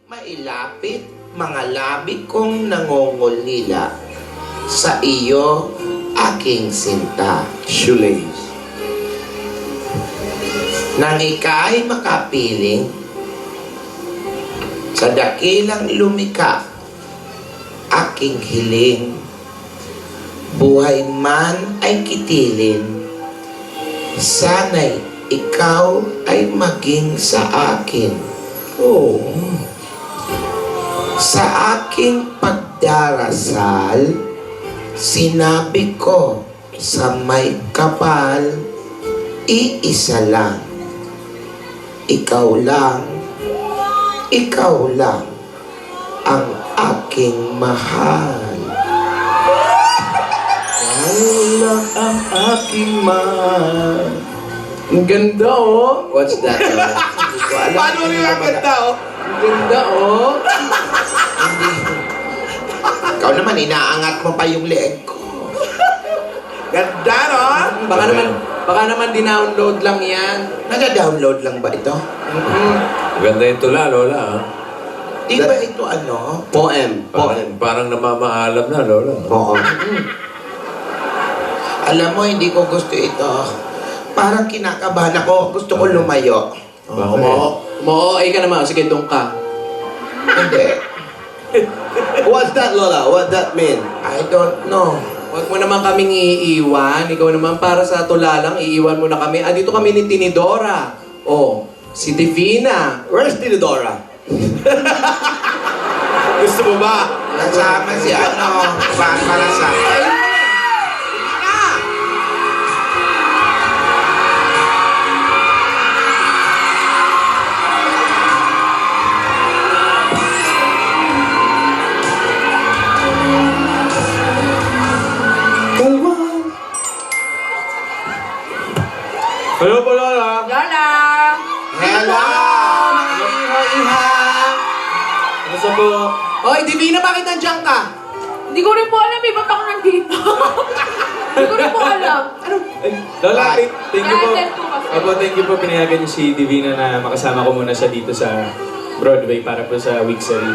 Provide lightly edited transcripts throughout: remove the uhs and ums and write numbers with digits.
mailapit mga labi kong nangongolila sa iyo, aking sinta. Shoelace. Nang ika'y makapiling sa dakilang lumika, aking hiling, buhay man ay kitilin, sana'y ikaw ay maging sa akin. Oh. Sa aking pagdarasal, sinabi ko sa may kapal, iisa lang, ikaw lang ang aking mahal. Ikaw lang ang aking mahal. Ang ganda, oh. What's that? Hindi ko alam. Paano Hindi rin ang naman- ganda, oh? Ang ganda, oh. Ikaw naman, inaangat mo pa yung leeg ko. Ganda, no? Baka naman dinownload lang yan. Nag-download lang ba ito? Ganda yung tula, Lola. Ha? Di ba ito ano? Poem. Parang namamaalam na, Lola. Oo. Alam mo, hindi ko gusto ito. Parang kinakabahan ako. Gusto ko lumayo. Mo-OA ka naman. Sige, doon ka. Hindi. What's that, Lola? What that mean? I don't know. Huwag mo naman kaming iiwan. Ikaw naman para sa tula lang, iiwan mo na kami. Dito kami ni Tinidora. Oh, si Divina. Where's Tinidora? Gusto mo ba? Nasama si ano, para sa... Hello po, Lola. Lola! Hello! Mga iha-iha. Gusto po. Hoy, Divina, bakit nandiyan ka? Hindi ko rin po alam, ba't ako nandito? Hindi ko rin po alam. Ano? Lola, thank you po. Nandito po kasi. Opo, thank you po. Pinayagan niyo si Divina na makasama ko muna siya dito sa Broadway para po sa Wixery.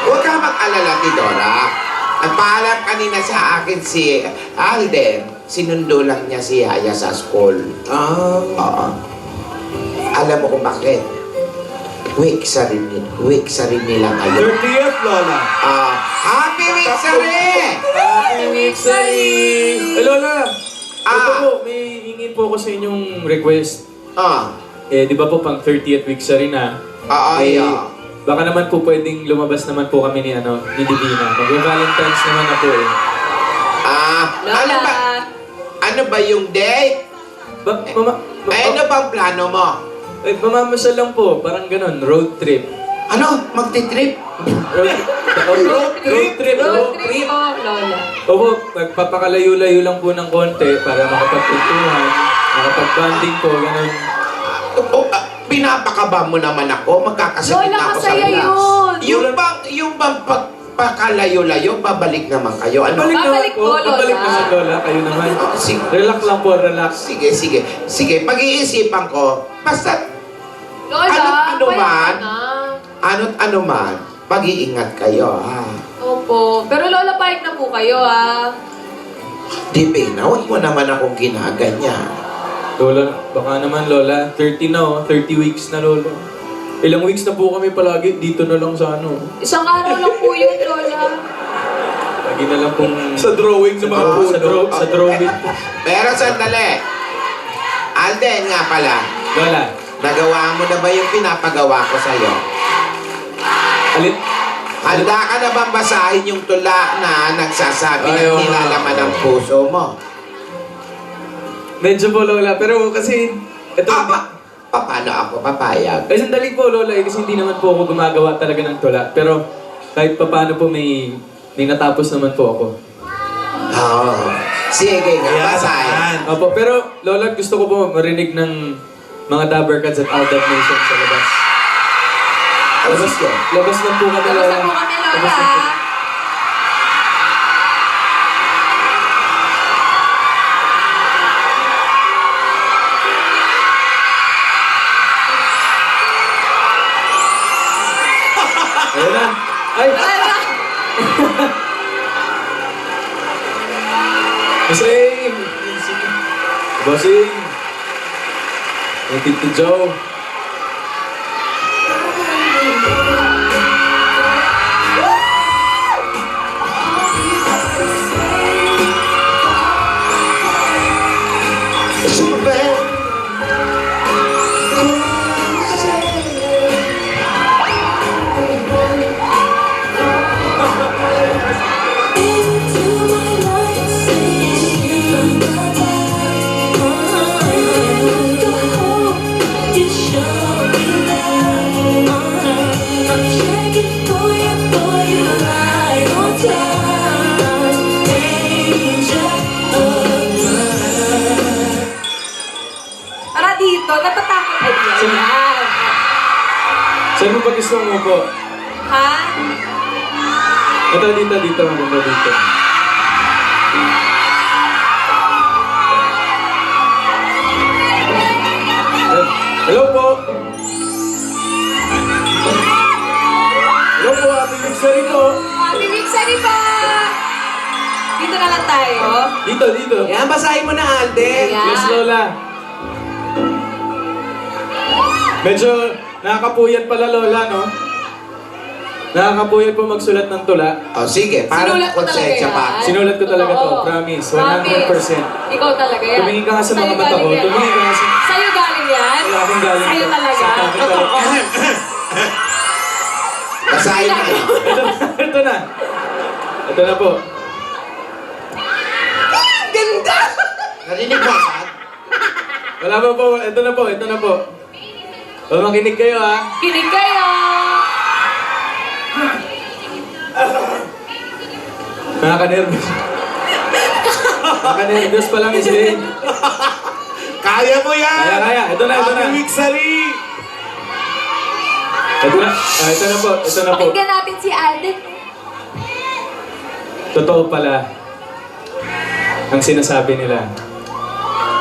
Huwag ka mag-alala, Tidora. Nagpaalam kanina sa akin si Alden. Sinundo lang niya si Yaya sa school. Oo. Alam mo kung bakit? Week sa rin nila ngayon. 30th, Lola. Happy week sa rin! Happy Wixery! Lola! Ito Ah. po, may hingin po ako sa inyong request. Ah, Di ba po pang 30th Wixery na? yeah. Baka naman po pwedeng lumabas naman po kami ni Divina. Mag-Valentine's naman na po eh. Lola! Ano ba yung date? Ano bang plano mo? Mamamasyal lang po, parang ganun, road trip. Ano? Magti-trip? Road trip Road trip po, Lola. Opo, magpapakalayo-layo lang po ng konti para makapagpuntuhan, makapag-banding po, ganun. Pinapakaba mo naman ako. Magkakasakit Lola, na ako sa masaya relax. yun. Yung bang pagpakalayo-layo, babalik naman kayo. Ano? Babalik po, Lola. Babalik na si Lola, kayo naman. Sige. Relax lang po, relax. Sige, pag-iisipan ko. Basta, Lola, Ano pwede man? na. ano't ano man, mag-iingat kayo, ha? Opo. Pero Lola, pahit na po kayo, ha? Di, Pina, huwag mo naman akong ginaganyan. Lola, baka naman Lola, 30 na oh, 30 weeks na Lola. Ilang weeks na po kami palagi, dito na lang sa Isang araw lang po yun, Lola. Lagi na lang pong... Sa drawing ng mga puno. sa drawing. Pero sandali. Alden nga pala, Lola, nagawa mo na ba yung pinapagawa ko sa'yo? alin? Handa ka na bang basahin yung tula na nagsasabi ng nilalaman ng puso mo? Medyo po Lola, pero kasi... Ito, Paano ako papayag? sandali po Lola, kasi hindi naman po ako gumagawa talaga ng tula. Pero kahit paano po may natapos naman po ako. Sige nga, basahin. Opo, pero Lola, gusto ko po marinig ng mga Dabbercats at Aldab Nation sa labas. Labas lang po kami, Tapos Lola. na po kami, Labas lang po. Lola. Ayun na. Ay! Bossing! Bossing! Yung Tito Joe. Tara dito, natatakot ay yan. Saan mo pa gusto mo po? Ha? Ito, dito. Maganda dito. Hello po! Hello po, Happy Victory po! Happy Victory pa! Dito na lang tayo. Dito. Yan, basahin mo na, Alden. Ayan. Yes, Lola. Medyo nakakapuyat pala, Lola, no? Nakakapuyat po magsulat ng tula. O sige, parang Sinulat ko talaga konsensya yan. pa. Sinulat ko talaga to, Totoo. promise. Promise. 100%. Ikaw talaga yan. Tumingin ka nga sa mga Sa'yo mata ko. galing yan. Tumingin ka nga sa... Sa'yo galing yan? Wala akong galing. Sa'yo to. talaga? Sa akin talaga. Basahin mo. Ito na. Ito na po. Ganda! Narinig mo, Sad? Wala pa po. Ito na po. O, makinig kayo, ha? Kinig kayo! Nakaka-nervous. Nakaka-nervous pa lang, Islay. Kaya mo yan! Kaya. Ito na. Happy Victory! Ito na. Ito na po. Pakinggan natin si Alden. Totoo pala ang sinasabi nila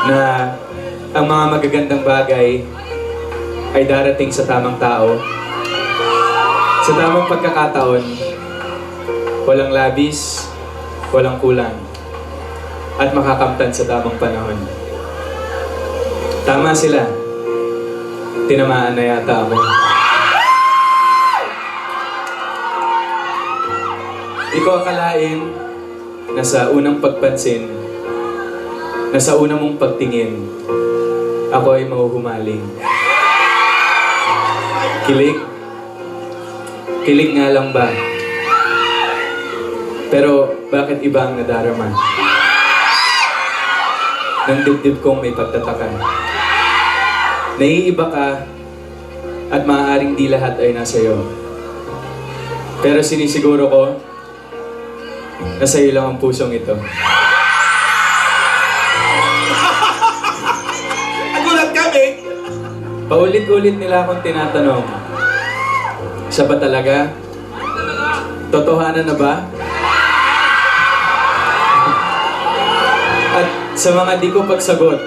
na ang mga magagandang bagay ay darating sa tamang tao. Sa tamang pagkakataon, walang labis, walang kulang, at makakamtan sa tamang panahon. Tama sila. Tinamaan na yata ako. Di ko akalain na sa unang pagpansin, na sa unang mong pagtingin, ako ay mahuhumaling. Kilig nga lang ba? Pero bakit iba ang nadarama? Nang dibdib kong may pagtataka. Naiiba ka at maaaring di lahat ay nasa iyo. Pero sinisiguro ko na sa'yo lang ang pusong ito. Nagulat kami! Paulit-ulit nila akong tinatanong, siya ba talaga? Totohanan na ba? At sa mga di ko pagsagot,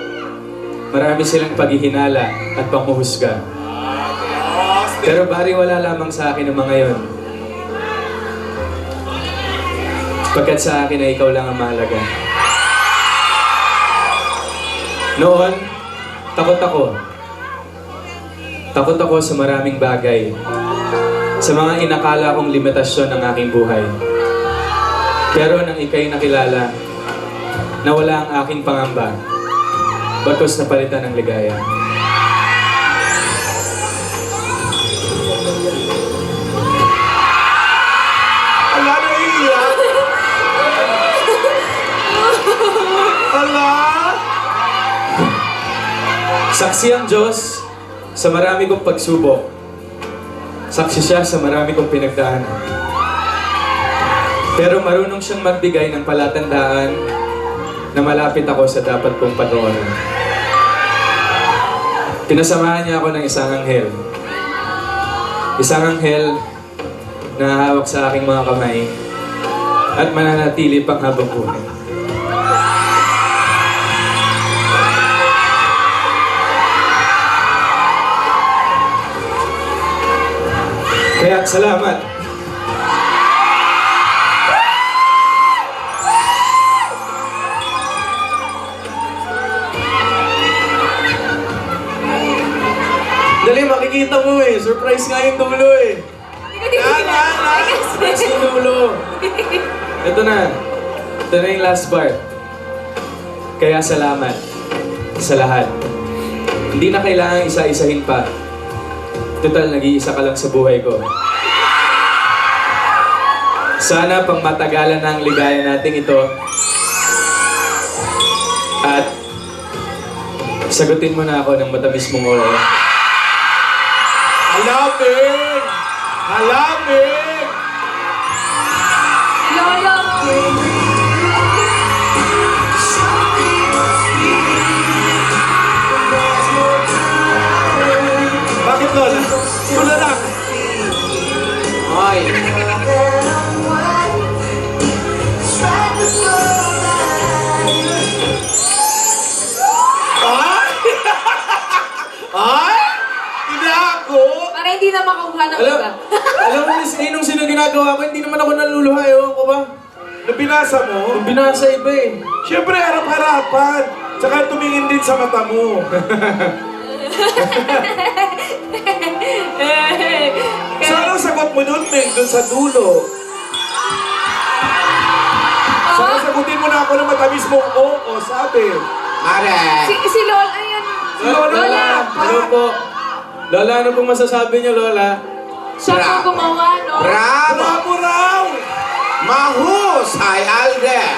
marami silang paghihinala at panghuhusga. Pero bari wala lamang sa akin ang mga yon. Pagkat sa akin ay ikaw lang ang mahalaga. Noon, takot ako. Takot ako sa maraming bagay. Sa mga inakala kong limitasyon ng aking buhay. Pero nang ika'y nakilala, nawala ang aking pangamba. Bagkus napalitan ng ligaya. Ala, naiiyak! Ala! Saksi ang Diyos sa marami kong pagsubok. Saksi siya sa marami kong pinagdaanan. Pero marunong siyang magbigay ng palatandaan na malapit ako sa dapat kong panoorin. Pinasamahan niya ako ng isang anghel. Isang anghel na hawak sa aking mga kamay at mananatili pang habang buhay. Kaya salamat nakikita mo eh. Surprise nga yung dulo eh. Surprise yung dulo. Ito na. Ito na yung last part. Kaya salamat sa lahat. Hindi na kailangan isa-isahin pa. Total, nag-iisa ka lang sa buhay ko. Sana pang matagalan ang ligaya natin ito. At sagutin mo na ako ng matamis mong oo. Halapin! Halapin! Lola. Bakit Lola? Wala na. Hoy, Ay! Hindi ako! Para hindi na makuha ng Alam, iba. alam mo, Miss A, nung sino ginagawa ko, hindi naman ako naluluha. Ewan ko ba? Nung binasa mo, Nung binasa iba eh. siyempre harap-harapan. Tsaka tumingin din sa mata mo. So anong sagot mo nun, Meg, dun sa dulo? Sana sagutin mo na ako ng matamis mong oo, sabi. Mare. Si Lola, ayan. Lola! Hello po. Lola, ano pong masasabi niyo, Lola? Siya po gumawa, no? Bravo! Bravo raw! Mahusay, Alden!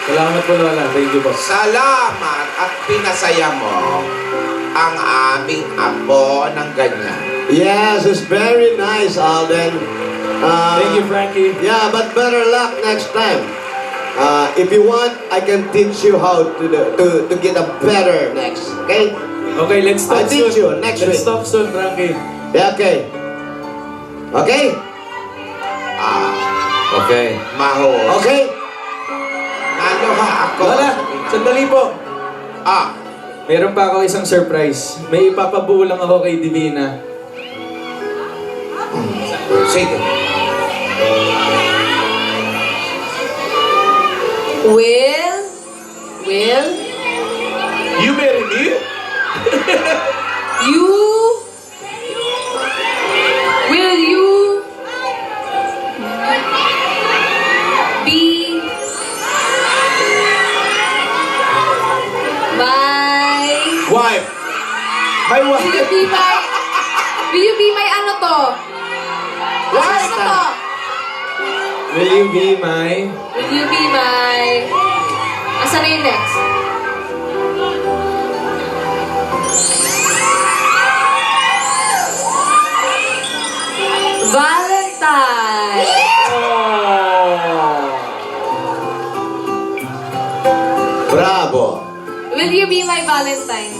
Salamat po, Lola. Thank you po. Salamat at pinasaya mo ang aming apo ng ganyan. Yes, it's very nice, Alden. Thank you, Frankie. Yeah, but better luck next time. If you want, I can teach you how to get a better next. Okay? Okay, let's talk I'll teach you soon. next Let's week. talk soon, Frankie. Yeah, okay. Okay? Okay. Mahus. Okay? Naluha ako. Lola, sandali po. Ah, Meron pa ako isang surprise. May ipapabuo lang ako kay Divina. sige. Will? You marry me? Will you be my... Wife. My wife. Will you be my ano to? Ano to? Will you be my... Will you be my... Asan na yung next? Valentine! Bravo. Will you be my Valentine?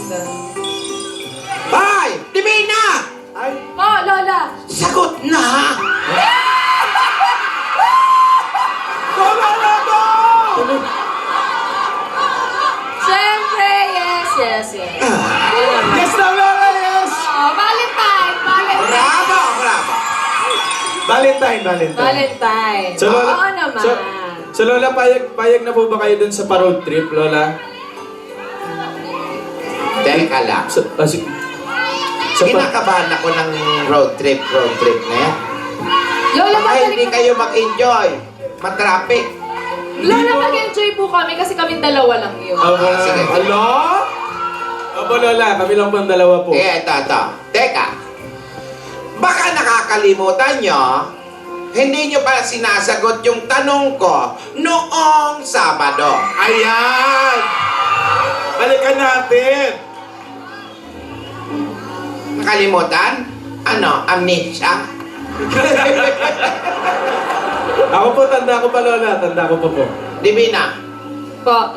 Ay! Divina! Oh, Lola! Sagot na! Siyempre, yes. Yes na, Lola, yes! Oh, Valentine! Bravo! Bravo! Valentine. So, Lola, Oo naman. So, Lola, payag na po ba kayo dun sa pa-road trip, Lola? Teka lang. Kinakabahan ako ng road trip na yan. Lola, Ay, hindi magaling kayo mag-enjoy. Matraffic. Lola, mag-enjoy po kami kasi kami dalawa lang yun. Aba, sige. Hello? Aba, Lola, kami lang po ang dalawa po. Ito. Teka. Baka nakakalimutan nyo, hindi nyo pala sinasagot yung tanong ko noong Sabado. Ayan! Balikan natin! Nakalimutan? Ano? Amnesia? Ako po, tanda ko pa, Lola. Tanda ko pa po. Divina, Po.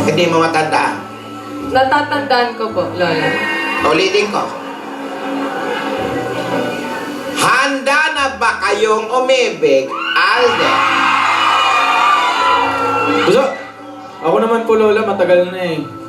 hindi mo matandaan. Natatandaan ko po, Lola. Ulitin ko. Handa na ba kayong umibig, Alden? Gusto, ako naman po, Lola, matagal na eh.